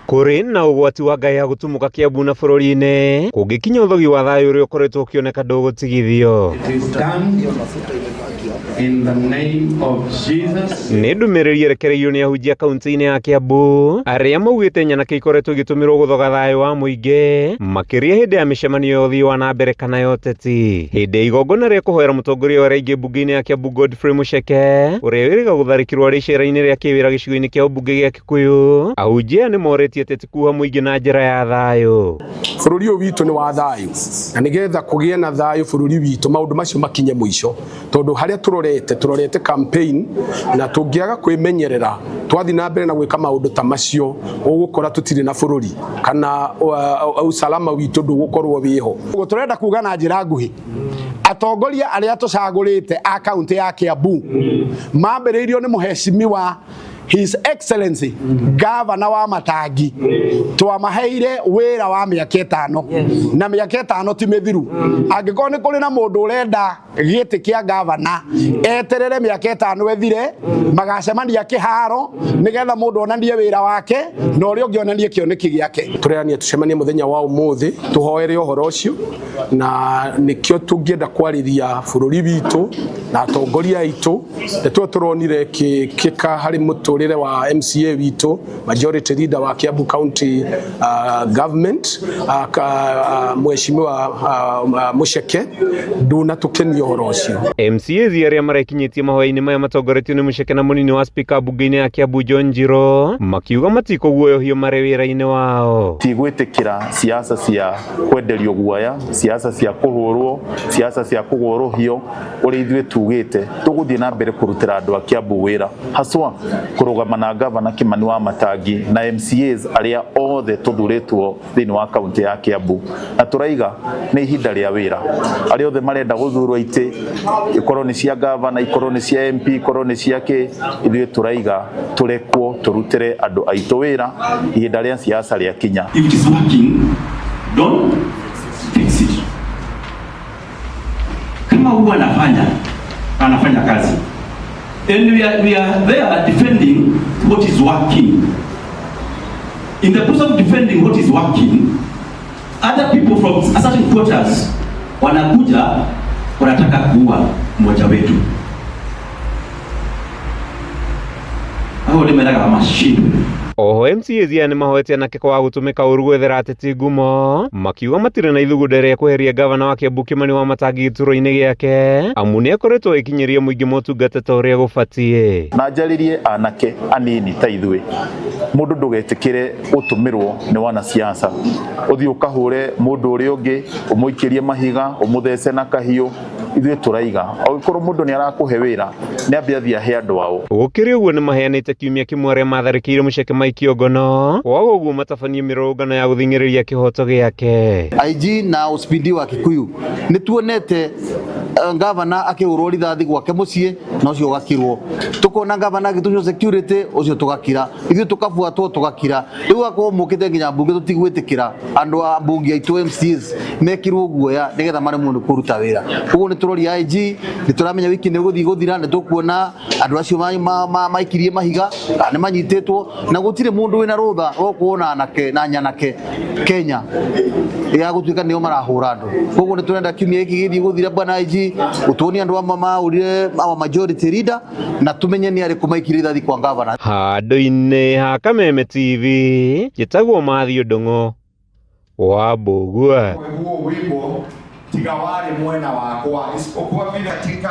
Kuri na ugwati wa ngai ya gutumuka Kiambu na bururi-ini kungikinya uthogi wa thayu uria ukoretwo ukioneka ndugutigithio. In the name of Jesus. Nĩ ndũmĩrĩri yerekereirio nĩ ahunjia kaunti-inĩ ya Kiambu arĩa maugĩte nyanake ikoretwo igĩtũmĩrwo gũthoga thayũ wa mũingĩ makĩria hĩndĩ ya mĩcemanio ya ũthii wa na mbere kana ya ũteti. Hĩndĩ ya igongona rĩa kũhoera mũtongoria wa raingĩ mbunge-inĩ ya Kiambu Godfrey Muceke ũrĩa wĩrĩga gũtharĩkĩrwo arĩ icera-inĩ rĩa kĩwĩra gĩcigo-inĩ kĩa ũmbunge gĩa Kikuyu, ahunjia nĩ morĩtie ateti kuoha mũingĩ na njĩra ya thayũ. Bũrũri ũyũ witũ nĩ wa thayũ na nĩgetha kũgĩe na thayũ bũrũri witũ maũndũ macio makinye mũico, tondũ harĩa turorete campaign na tũngĩaga kwĩmenyerera twathi na mbere na gwĩka maũndũ ta macio ũgũkora tũtirĩ na bũrũri kana usalama witũ ndũgũkorwo wĩho. Tũrenda kuga na njĩra nguhĩ atongoria arĩa tũcagũrĩte a kaunti ya Kiambu mambĩrĩirio nĩ mũhecimiwa His Excellency Governor wa Matangi twamaheire wĩra wa mĩaka 5 na mĩaka 5 ti mĩthiru. Angĩkorwo nĩ kũrĩ na mũndũ ũrenda gĩtĩ kĩa governor eterere mĩaka 5 ethire magacemania kĩharo nĩgetha mũndũ onanie wĩra wake na ũrĩa ũngĩ onanie kĩoneki gĩake. Tũrerania tucemanie mũthenya wa ũmũthĩ tũhoere ũhoro ũcio na nĩkĩo tũngĩenda kwarĩria bũrũri witũ na atongoria aitũ nĩtuo tũronire kĩka harĩ mũtũrĩre wa MCA witũ majority leader wa Kiambu County government Mheshimiwa Muceke ndunatũkenia ũhoro ũcio. MCAs arĩa marekinyĩtie mahoya-inĩ maya matongoretio nĩ Muceke na mũnini wa speaker mbunge-inĩ ya Kiambu John Njiro makiuga matikũguoyohio marĩ wĩra-inĩ wao. Tigwĩtĩkĩra siasa cia kwenderio guoya, siasa cia kũhũrwo, siasa cia kũgũrũhio ũrĩa ithuĩ tugĩte tũgũthiĩ na mbere kũrutĩra andũ a Kiambu wĩra haswa kũrũgama na gavana Kimani wa Matangi na MCAs arĩa othe tũthurĩtwo thĩinĩ wa kaunti ya Kiambu, na tũraiga nĩ ihinda rĩa wĩra. Arĩa othe marenda gũthurwo itĩ ikorwo nĩ cia gavana, ikorwo nĩ cia MP, ikorwo nĩ cia kĩ, ithuĩ tũraiga tũrekwo tũrutĩre andũ aitũ wĩra ihinda rĩa siasa rĩa kinya. If it is working, don't fix it. Kama huwa anafanya kazi. And we are there defending what is working. In the process of defending what is working, other people from certain quarters wanakuja wanataka kuua mmoja wetu. Hao ndio meraga mashindwe. Oho MCAs nĩ mahoete anake kwa gũtũmĩka ũru gwethera ateti ngumo makiuga matirĩ na ithugunda rĩa kweheria gavana wa Kiambu Kimani wa Matangi gĩturwa-inĩ gĩake amu nĩ akoretwo agĩkinyĩria mũingĩ motungata ta ũrĩa gũbatiĩ. Na njarĩrie anake anini ta ithuĩ, mũndũ ndũgetĩkĩre ũtũmĩrwo nĩ wana siasa ũthiĩ ũkahũre mũndũ ũrĩa ũngĩ ũmũikĩrie mahiga ũmũthece na kahiũ. Ithuĩ tũraiga angĩkorwo mũndũ nĩ arakũhe wĩra nĩ ambia thia he andũ ao. Gũkĩrĩ ũguo nĩ maheanĩte kiumia kĩmwe arĩa matharĩkĩire Muceke maikio ngono kwaga ũguo matabanie mĩrũrũngano ya gũthing'ĩrĩria kĩhoto gĩake. IG na ũcipindi wa Kikuyu nĩ tuonete gavana akĩhũrwo rithathi gwake mũciĩ na ũcio ũgakirwo, tukona gavana agĩtunywo security ũcio tũgakira, ithuĩ tukabuatwo tũgakira. Rĩu akorwo mũkĩte nginya mbunge tũtigwĩtĩkĩra andũ a mbunge aitũ MCAs mekirwo guoya nĩgetha maremwo nĩ kũruta wĩra. Ũguo nĩ tũroria IG nĩ tũramenya wiki nĩ gũthiĩ gũthira, nĩ tũkuona andũ acio maikirie mahiga nĩ manyitĩtwo na gũtirĩ mũndũ wĩna rũtha wa kuona anake na nyanake Kenya ya gũtuĩka nĩo marahũra andũ. Ũguo nĩ tũrenda kiumia gĩkĩ gĩthiĩ gũthira bwana IG utuoni andũ amwe maurire ama majority leader na tumenye nĩ arĩkũ maikirie rithathi kwa gavana. Handũ-inĩ ha Kameme TV gĩtagwo Mathew Ndung'u wa Mbũgua. Huo wimbo tiga wale mwena wakwa isipokuwa vile katika